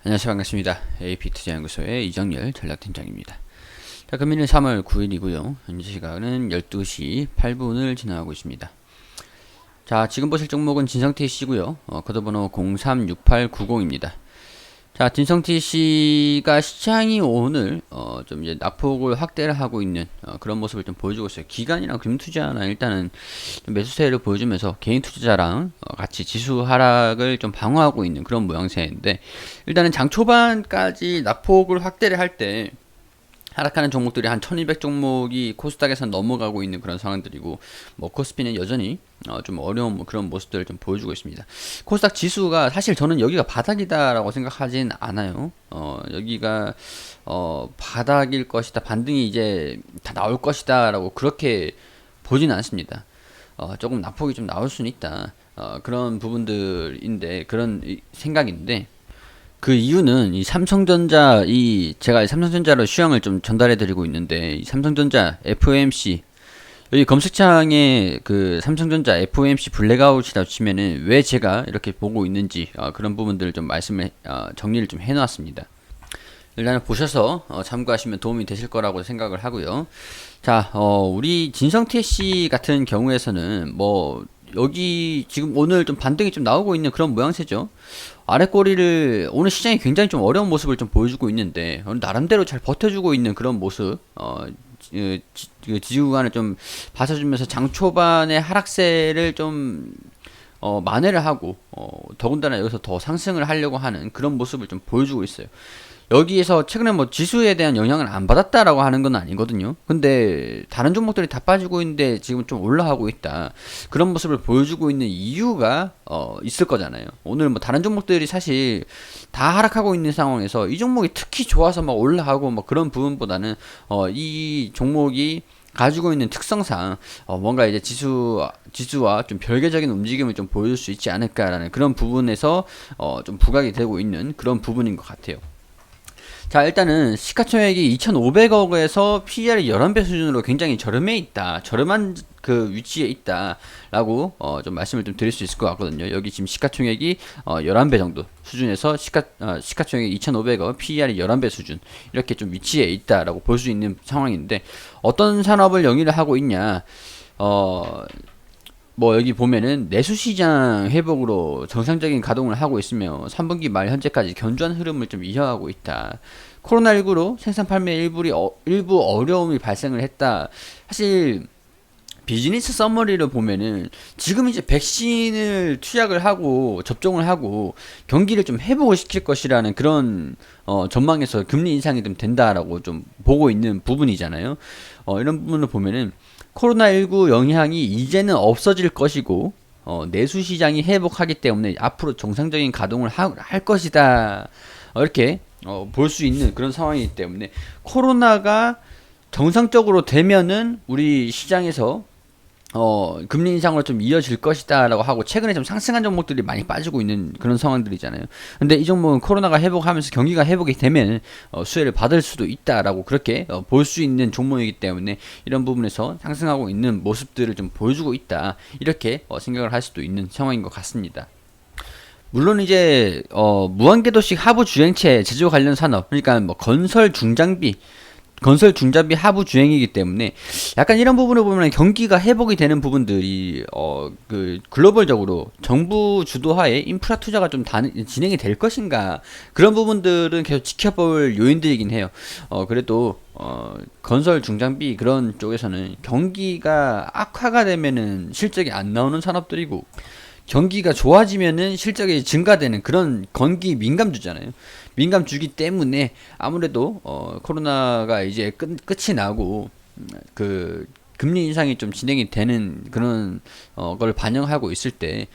안녕하세요. 반갑습니다. AP투자연구소의 이정열 전략팀장입니다. 자, 금일은 3월 9일이고요. 현재 시간은 12시 8분을 지나가고 있습니다. 자, 지금 보실 종목은 진성TC고요. 코드번호 036890입니다. 자, 진성TC가 시장이 오늘 좀 이제 낙폭을 확대를 하고 있는 그런 모습을 좀 보여주고 있어요. 기관이랑 금투자나 일단은 좀 매수세를 보여주면서 개인 투자자랑 같이 지수 하락을 좀 방어하고 있는 그런 모양새인데, 일단은 장 초반까지 낙폭을 확대를 할 때 하락하는 종목들이 한 1200 종목이 코스닥에서 넘어가고 있는 그런 상황들이고, 뭐 코스피는 여전히 좀 어려운 그런 모습들을 좀 보여주고 있습니다. 코스닥 지수가 사실 저는 여기가 바닥이다라고 생각하진 않아요. 여기가 바닥일 것이다, 반등이 이제 다 나올 것이다라고 그렇게 보지는 않습니다. 조금 낙폭이 좀 나올 수는 있다. 그런 부분들인데, 그런 생각인데, 그 이유는 이 삼성전자, 제가 삼성전자로 시황을 좀 전달해 드리고 있는데, 이 삼성전자 FOMC, 여기 검색창에 그 삼성전자 FOMC 블랙아웃이라고 치면은 왜 제가 이렇게 보고 있는지 그런 부분들을 좀 정리를 좀 해놨습니다. 일단은 보셔서 참고하시면 도움이 되실 거라고 생각을 하고요. 자, 우리 진성TC 같은 경우에서는 뭐 여기 지금 오늘 좀 반등이 좀 나오고 있는 그런 모양새죠. 아랫꼬리를 오늘 시장이 굉장히 좀 어려운 모습을 좀 보여주고 있는데, 나름대로 잘 버텨주고 있는 그런 모습, 지지 구간을 좀 받쳐주면서 장 초반의 하락세를 좀 만회를 하고, 더군다나 여기서 더 상승을 하려고 하는 그런 모습을 좀 보여주고 있어요. 여기에서 최근에 뭐 지수에 대한 영향을 안 받았다라고 하는 건 아니거든요. 근데 다른 종목들이 다 빠지고 있는데 지금 좀 올라가고 있다, 그런 모습을 보여주고 있는 이유가 있을 거잖아요. 오늘 뭐 다른 종목들이 사실 다 하락하고 있는 상황에서 이 종목이 특히 좋아서 막 올라가고 막 그런 부분보다는 이 종목이 가지고 있는 특성상 뭔가 이제 지수와 좀 별개적인 움직임을 좀 보여줄 수 있지 않을까라는 그런 부분에서 좀 부각이 되고 있는 그런 부분인 것 같아요. 자, 일단은 시가총액이 2,500억에서 PER이 11배 수준으로 굉장히 저렴한 그 위치에 있다라고 좀 말씀을 좀 드릴 수 있을 것 같거든요. 여기 지금 시가총액이 11배 정도 수준에서 시가총액이 2,500억, PER이 11배 수준, 이렇게 좀 위치에 있다라고 볼 수 있는 상황인데, 어떤 산업을 영위를 하고 있냐, 뭐 여기 보면은 내수시장 회복으로 정상적인 가동을 하고 있으며 3분기 말 현재까지 견조한 흐름을 좀 이어가고 있다. 코로나19로 생산 판매 일부 어려움이 발생을 했다. 사실 비즈니스 서머리를 보면은 지금 이제 백신을 투약을 하고 접종을 하고 경기를 좀 회복을 시킬 것이라는 그런 전망에서 금리 인상이 좀 된다라고 좀 보고 있는 부분이잖아요. 이런 부분을 보면은 코로나19 영향이 이제는 없어질 것이고, 내수 시장이 회복하기 때문에 앞으로 정상적인 가동을 할 것이다, 이렇게 볼 수 있는 그런 상황이기 때문에, 코로나가 정상적으로 되면은 우리 시장에서 금리 인상으로 좀 이어질 것이다 라고 하고, 최근에 좀 상승한 종목들이 많이 빠지고 있는 그런 상황들이잖아요. 근데 이 종목은 코로나가 회복하면서 경기가 회복이 되면 수혜를 받을 수도 있다라고 그렇게 볼 수 있는 종목이기 때문에, 이런 부분에서 상승하고 있는 모습들을 좀 보여주고 있다, 이렇게 생각을 할 수도 있는 상황인 것 같습니다. 물론 이제 무한궤도식 하부 주행체 제조 관련 산업, 그러니까 뭐 건설 중장비 하부 주행이기 때문에 약간 이런 부분을 보면 경기가 회복이 되는 부분들이 그 글로벌적으로 정부 주도하에 인프라 투자가 좀 진행이 될 것인가, 그런 부분들은 계속 지켜볼 요인들이긴 해요. 그래도 건설 중장비 그런 쪽에서는 경기가 악화가 되면은 실적이 안 나오는 산업들이고, 경기가 좋아지면은 실적이 증가되는 그런 건기 민감주잖아요. 민감주기 때문에 아무래도 코로나가 이제 끝이 나고 그 금리 인상이 좀 진행이 되는 그런 걸 반영하고 있을 때,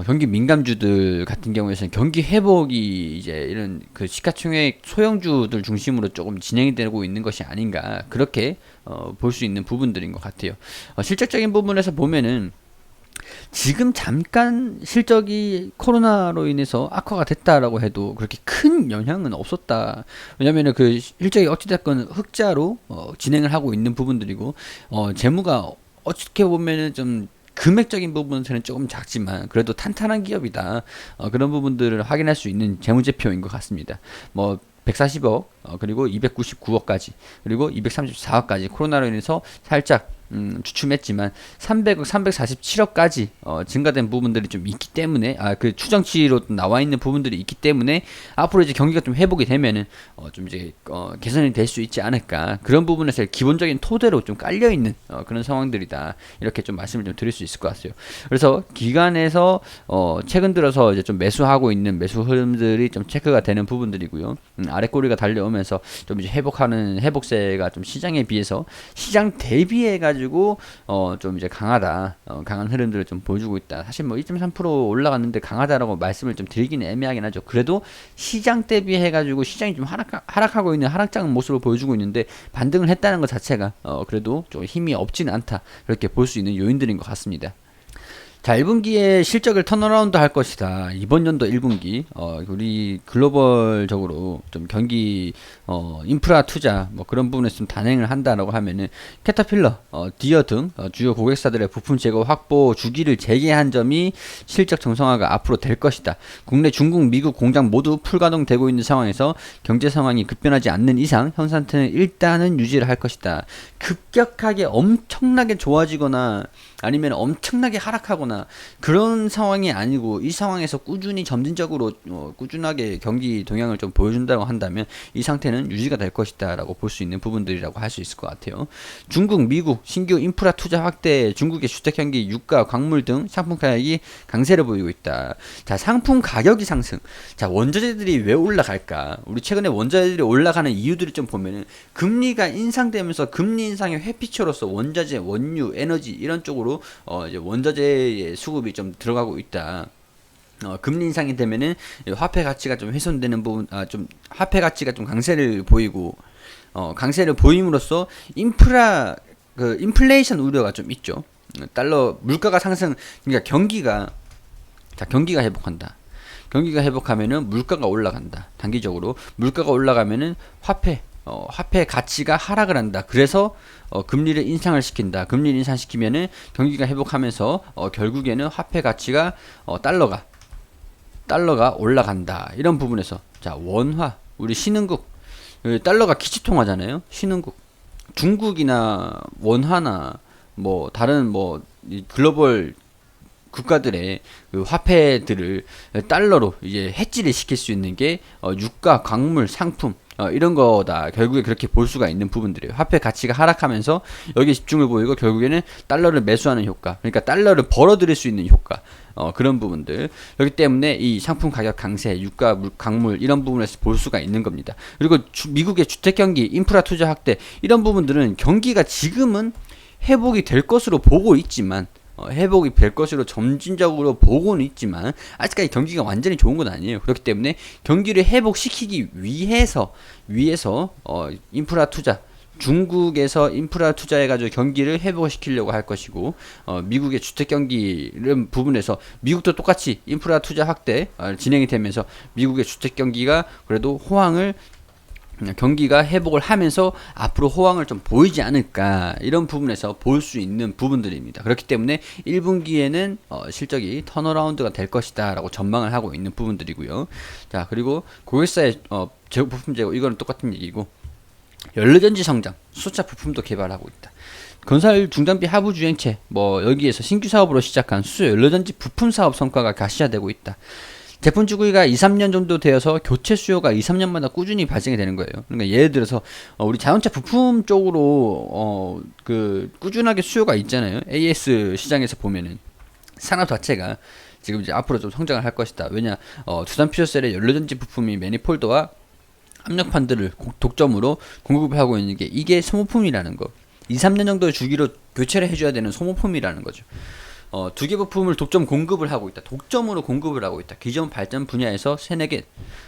경기 민감주들 같은 경우에는 경기 회복이 이제 이런 그 시가총액 소형주들 중심으로 조금 진행이 되고 있는 것이 아닌가, 그렇게 볼 수 있는 부분들인 것 같아요. 실질적인 부분에서 보면은 지금 잠깐 실적이 코로나로 인해서 악화가 됐다라고 해도 그렇게 큰 영향은 없었다. 왜냐면은 그 실적이 어찌됐건 흑자로 진행을 하고 있는 부분들이고, 재무가 어떻게 보면은 좀 금액적인 부분에서는 조금 작지만 그래도 탄탄한 기업이다. 그런 부분들을 확인할 수 있는 재무제표인 것 같습니다. 뭐 140억, 그리고 299억까지, 그리고 234억까지 코로나로 인해서 살짝 주춤했지만 300억, 347억까지 증가된 부분들이 좀 있기 때문에 그 추정치로 나와 있는 부분들이 있기 때문에 앞으로 이제 경기가 좀 회복이 되면은 좀 이제 개선이 될 수 있지 않을까, 그런 부분에서 기본적인 토대로 좀 깔려 있는 그런 상황들이다, 이렇게 좀 말씀을 좀 드릴 수 있을 것 같아요. 그래서 기관에서 최근 들어서 이제 좀 매수하고 있는 매수 흐름들이 좀 체크가 되는 부분들이고요. 아래 꼬리가 달려오면서 좀 이제 회복하는 회복세가 좀 시장에 비해서 시장 대비해 가지고 좀 이제 강하다, 강한 흐름들을 좀 보여주고 있다. 사실 뭐 1.3% 올라갔는데 강하다라고 말씀을 좀 드리기는 애매하긴 하죠. 그래도 시장 대비해 가지고 시장이 좀 하락하고 있는 하락장 모습을 보여주고 있는데 반등을 했다는 것 자체가 그래도 좀 힘이 없지는 않다, 그렇게 볼 수 있는 요인들인 것 같습니다. 자, 1분기에 실적을 턴어라운드 할 것이다. 이번 연도 1분기, 우리 글로벌적으로 좀 경기, 인프라 투자, 뭐 그런 부분에서 좀 단행을 한다라고 하면은, 캐터필러, 디어 등, 주요 고객사들의 부품 재고 확보 주기를 재개한 점이 실적 정상화가 앞으로 될 것이다. 국내, 중국, 미국 공장 모두 풀가동되고 있는 상황에서 경제 상황이 급변하지 않는 이상, 현 상태는 일단은 유지를 할 것이다. 급격하게 엄청나게 좋아지거나, 아니면 엄청나게 하락하거나 그런 상황이 아니고, 이 상황에서 꾸준히 점진적으로 꾸준하게 경기 동향을 좀 보여준다고 한다면 이 상태는 유지가 될 것이다 라고 볼 수 있는 부분들이라고 할 수 있을 것 같아요. 중국, 미국 신규 인프라 투자 확대, 중국의 주택 경기, 유가, 광물 등 상품 가격이 강세를 보이고 있다. 자, 상품 가격이 상승. 자, 원자재들이 왜 올라갈까? 우리 최근에 원자재들이 올라가는 이유들을 좀 보면은, 금리가 인상되면서 금리 인상의 회피처로서 원자재, 원유, 에너지 이런 쪽으로 이제 원자재의 수급이 좀 들어가고 있다. 금리 인상이 되면은 화폐 가치가 좀 훼손되는 부분, 좀 화폐 가치가 좀 강세를 보이고, 강세를 보임으로써 인플레이션 우려가 좀 있죠. 달러 물가가 상승, 그러니까 경기가 회복한다. 경기가 회복하면은 물가가 올라간다. 단기적으로 물가가 올라가면은 화폐 가치가 하락을 한다. 그래서 금리를 인상을 시킨다. 금리를 인상시키면은 경기가 회복하면서 결국에는 화폐 가치가 달러가 올라간다. 이런 부분에서, 자, 원화, 우리 신흥국, 달러가 기치통화잖아요. 신흥국, 중국이나 원화나 뭐 다른 뭐 글로벌 국가들의 그 화폐들을 달러로 이제 해지를 시킬 수 있는 게 유가, 광물, 상품, 이런 거다. 결국에 그렇게 볼 수가 있는 부분들이에요. 화폐 가치가 하락하면서 여기에 집중을 보이고, 결국에는 달러를 매수하는 효과, 그러니까 달러를 벌어들일 수 있는 효과, 그런 부분들. 그렇기 때문에 이 상품 가격 강세, 유가, 광물 이런 부분에서 볼 수가 있는 겁니다. 그리고 미국의 주택 경기, 인프라 투자 확대, 이런 부분들은 경기가 지금은 회복이 될 것으로 보고 있지만, 회복이 될 것으로 점진적으로 보고는 있지만 아직까지 경기가 완전히 좋은 건 아니에요. 그렇기 때문에 경기를 회복시키기 위해서 인프라 투자, 중국에서 인프라 투자해가지고 경기를 회복시키려고 할 것이고, 미국의 주택 경기 이런 부분에서 미국도 똑같이 인프라 투자 확대 진행이 되면서 미국의 주택 경기가 그래도 경기가 회복을 하면서 앞으로 호황을 좀 보이지 않을까, 이런 부분에서 볼 수 있는 부분들입니다. 그렇기 때문에 1분기에는 실적이 턴어라운드가 될 것이다 라고 전망을 하고 있는 부분들이고요. 자, 그리고 고객사의 부품 재고, 이거는 똑같은 얘기고, 연료전지 성장, 수소차 부품도 개발하고 있다. 건설 중장비 하부 주행체, 뭐 여기에서 신규 사업으로 시작한 수소 연료전지 부품 사업 성과가 가시화되고 있다. 제품 주기가 2-3년 정도 되어서 교체 수요가 2-3년마다 꾸준히 발생이 되는 거예요. 그러니까 예를 들어서 우리 자동차 부품 쪽으로 꾸준하게 수요가 있잖아요. AS 시장에서 보면은 산업 자체가 지금 이제 앞으로 좀 성장을 할 것이다. 왜냐, 두산 퓨어셀의 연료전지 부품이 매니폴드와 압력판들을 독점으로 공급을 하고 있는 게, 이게 소모품이라는 거. 2-3년 정도의 주기로 교체를 해줘야 되는 소모품이라는 거죠. 두 개 부품을 독점 공급을 하고 있다. 독점으로 공급을 하고 있다. 기존 발전 분야에서 3-4개,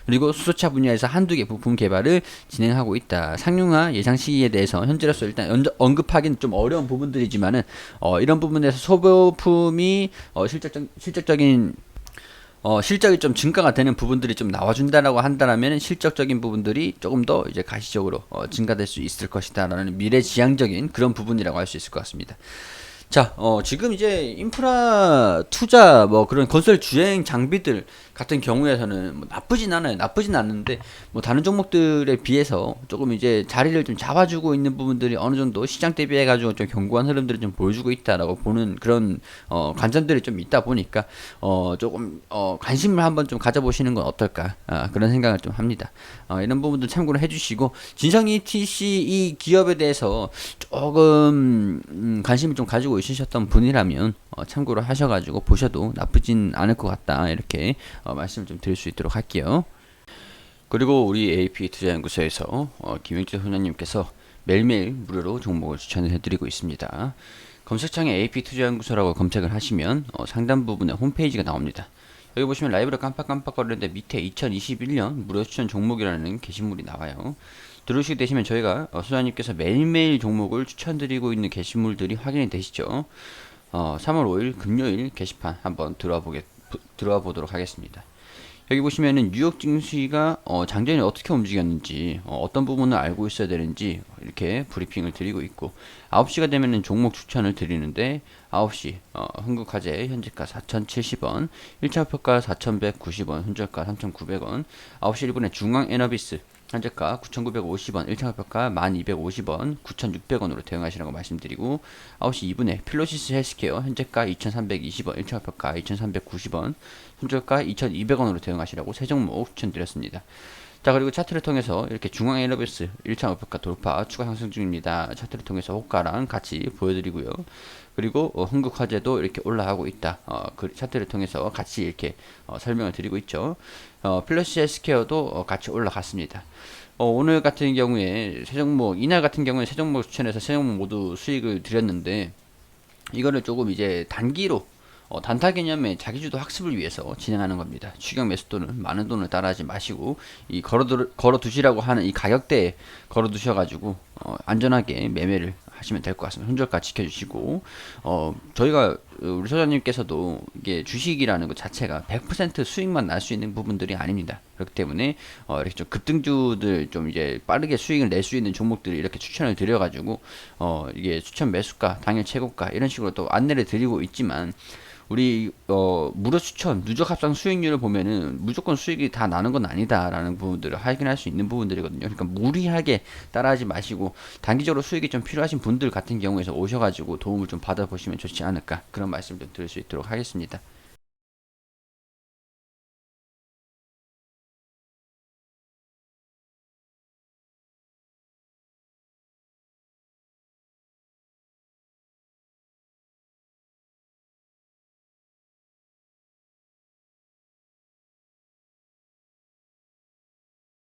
그리고 수소차 분야에서 1-2개 부품 개발을 진행하고 있다. 상용화 예상 시기에 대해서 현재로서 일단 언급하기는 좀 어려운 부분들이지만은, 이런 부분에서 소모품이 실적이 좀 증가가 되는 부분들이 좀 나와준다라고 한다라면, 실적적인 부분들이 조금 더 이제 가시적으로 증가될 수 있을 것이다라는 미래지향적인 그런 부분이라고 할 수 있을 것 같습니다. 자, 지금 이제 인프라 투자, 뭐 그런 건설 주행 장비들 같은 경우에서는 뭐 나쁘진 않아요. 나쁘진 않은데, 뭐 다른 종목들에 비해서 조금 이제 자리를 좀 잡아주고 있는 부분들이 어느 정도 시장 대비해가지고 좀 견고한 흐름들을 좀 보여주고 있다라고 보는 그런, 관점들이 좀 있다 보니까, 조금, 관심을 한번 좀 가져보시는 건 어떨까, 그런 생각을 좀 합니다. 이런 부분들 참고를 해주시고, 진성이 TC 이 기업에 대해서 조금, 관심을 좀 가지고 있으셨던 분이라면 참고를 하셔가지고 보셔도 나쁘진 않을 것 같다 이렇게 말씀을 좀 드릴 수 있도록 할게요. 그리고 우리 AP 투자연구소에서 김영재 소장님께서 매일매일 무료로 종목을 추천을 해드리고 있습니다. 검색창에 AP 투자연구소라고 검색을 하시면 상단 부분에 홈페이지가 나옵니다. 여기 보시면 라이브를 깜빡깜빡거리는데 밑에 2021년 무료 추천 종목이라는 게시물이 나와요. 들어오시게 되시면 저희가 소장님께서 매일매일 종목을 추천드리고 있는 게시물들이 확인이 되시죠. 3월 5일 금요일 게시판 한번 들어와 보도록 하겠습니다. 여기 보시면은 뉴욕 증시가 장전이 어떻게 움직였는지 어떤 부분을 알고 있어야 되는지 이렇게 브리핑을 드리고 있고 9시가 되면은 종목 추천을 드리는데 9시 흥국화재 현재가 4,070원 1차 목표가 4,190원 현저가 3,900원 9시 1분에 중앙에너비스 현재가 9,950원, 1차 목표가 1,250원, 9,600원으로 대응하시라고 말씀드리고 9시 2분에 필로시스 헬스케어 현재가 2,320원, 1차 목표가 2,390원, 손절가 2,200원으로 대응하시라고 세 종목 추천드렸습니다. 자, 그리고 차트를 통해서 이렇게 중앙 에너비스 1차 목표가 돌파 추가 상승 중입니다. 차트를 통해서 호가랑 같이 보여드리고요. 그리고 흥국화재도 이렇게 올라가고 있다. 그 차트를 통해서 같이 이렇게 설명을 드리고 있죠. 플러시 헬스케어도 같이 올라갔습니다. 오늘 같은 경우에 세 종목, 이날 같은 경우에 세 종목 추천해서 세 종목 모두 수익을 드렸는데 이거를 조금 이제 단기로 단타 개념의 자기주도 학습을 위해서 진행하는 겁니다. 추격 매수 또는 많은 돈을 따라하지 마시고 이 걸어두시라고 하는 이 가격대에 걸어두셔가지고 안전하게 매매를 하시면 될 것 같습니다. 손절가 지켜주시고 저희가 우리 소장님께서도 이게 주식이라는 것 자체가 100% 수익만 날 수 있는 부분들이 아닙니다. 그렇기 때문에 이렇게 좀 급등주들 좀 이제 빠르게 수익을 낼 수 있는 종목들을 이렇게 추천을 드려가지고 이게 추천 매수가, 당일 최고가 이런 식으로 또 안내를 드리고 있지만 우리 무료 추천 누적 합산 수익률을 보면은 무조건 수익이 다 나는 건 아니다라는 부분들을 확인할 수 있는 부분들이거든요. 그러니까 무리하게 따라하지 마시고 단기적으로 수익이 좀 필요하신 분들 같은 경우에서 오셔가지고 도움을 좀 받아보시면 좋지 않을까 그런 말씀 좀 드릴 수 있도록 하겠습니다.